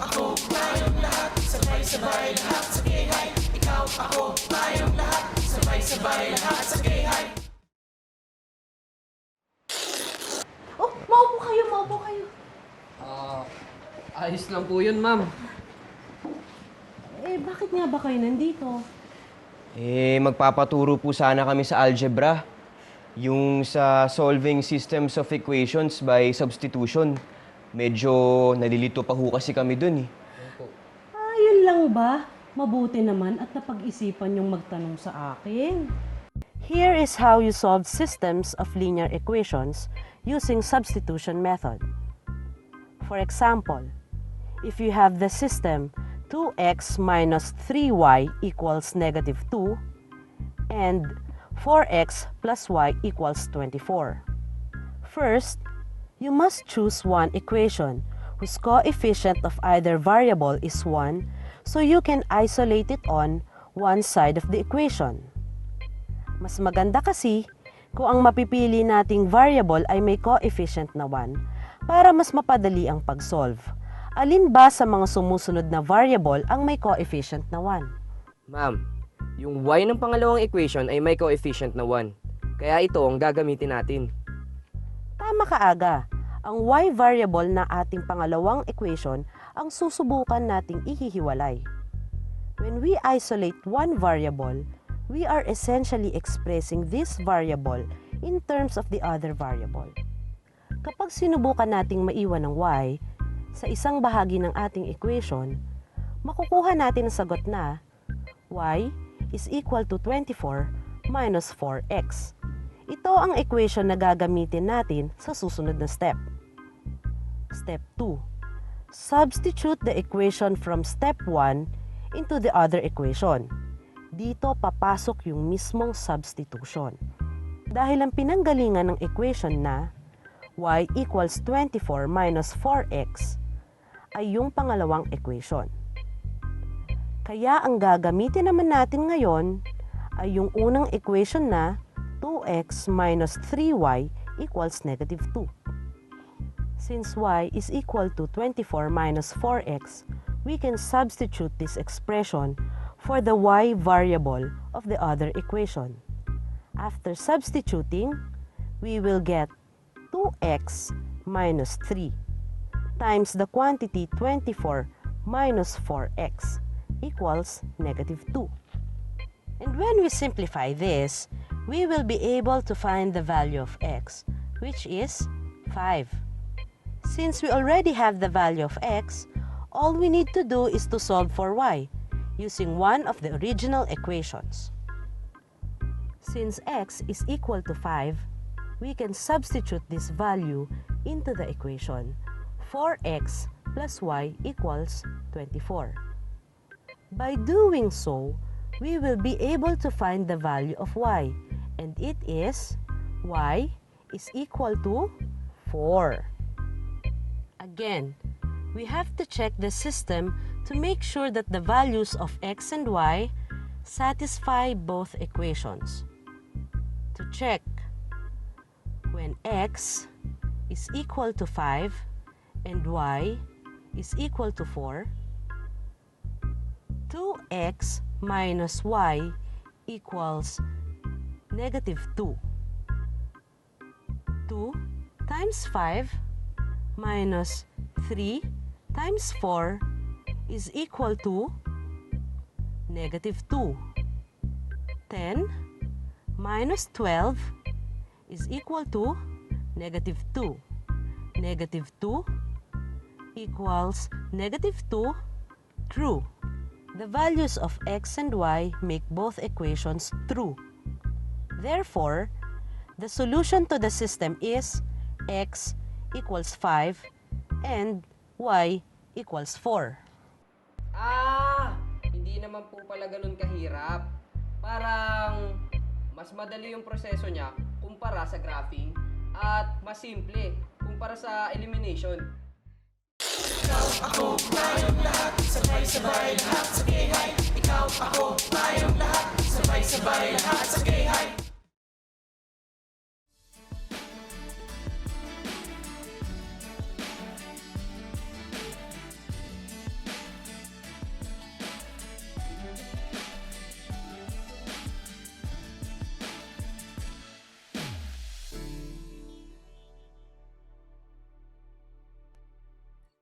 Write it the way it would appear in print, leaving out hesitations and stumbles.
ako, tayong lahat, sabay-sabay lahat sa K-High. Ikaw, ako, tayong lahat, sabay-sabay lahat sa K-High. Oh, maupo kayo, maupo kayo. Ayos lang po yun, ma'am. Eh, bakit nga ba kayo nandito? Magpapaturo po sana kami sa algebra. Yung sa solving systems of equations by substitution. Medyo nalilito pa ho kasi kami dun eh. Yun lang ba? Mabuti naman at napag-isipan yung magtanong sa akin. Here is how you solve systems of linear equations using substitution method. For example, if you have the system 2x minus 3y equals negative 2 and 4x plus y equals 24. First, you must choose one equation whose coefficient of either variable is 1 so you can isolate it on one side of the equation. Mas maganda kasi kung ang mapipili nating variable ay may coefficient na 1 para mas mapadali ang pag-solve. Alin ba sa mga sumusunod na variable ang may coefficient na 1? Ma'am, yung y ng pangalawang equation ay may coefficient na 1. Kaya ito ang gagamitin natin. Tama ka, Aga. Ang y variable na ating pangalawang equation ang susubukan nating ihihiwalay. When we isolate one variable, we are essentially expressing this variable in terms of the other variable. Kapag sinubukan nating maiwan ng y sa isang bahagi ng ating equation, makukuha natin ang sagot na y is equal to 24 minus 4x. Ito ang equation na gagamitin natin sa susunod na step. Step 2. Substitute the equation from step 1 into the other equation. Dito papasok yung mismong substitution. Dahil ang pinanggalingan ng equation na y equals 24 minus 4x ay yung pangalawang equation. Kaya ang gagamitin naman natin ngayon ay yung unang equation na 2x minus 3y equals negative 2. Since y is equal to 24 minus 4x, we can substitute this expression for the y variable of the other equation. After substituting, we will get 2x minus 3 times the quantity 24 minus 4x equals negative 2. And when we simplify this, we will be able to find the value of x, which is 5. Since we already have the value of x, all we need to do is to solve for y using one of the original equations. Since x is equal to 5, we can substitute this value into the equation 4x plus y equals 24. By doing so, we will be able to find the value of y, and it is y is equal to 4. Again, we have to check the system to make sure that the values of x and y satisfy both equations. To check, when x is equal to 5 and y is equal to 4, 2x minus y equals negative 2. 2 times 5 minus 3 times 4 is equal to negative 2. 10 minus 12 is equal to negative 2. Negative 2 equals negative 2, true. The values of x and y make both equations true. Therefore, the solution to the system is x equals 5 and y equals 4. Hindi naman po pala ganun kahirap. Parang mas madali yung proseso niya kumpara sa graphing at mas simple kumpara sa elimination. Ikaw, ako, tayong lahat, sabay-sabay lahat sa K-High. Ikaw, ako, tayong lahat, sabay-sabay lahat sa K-High.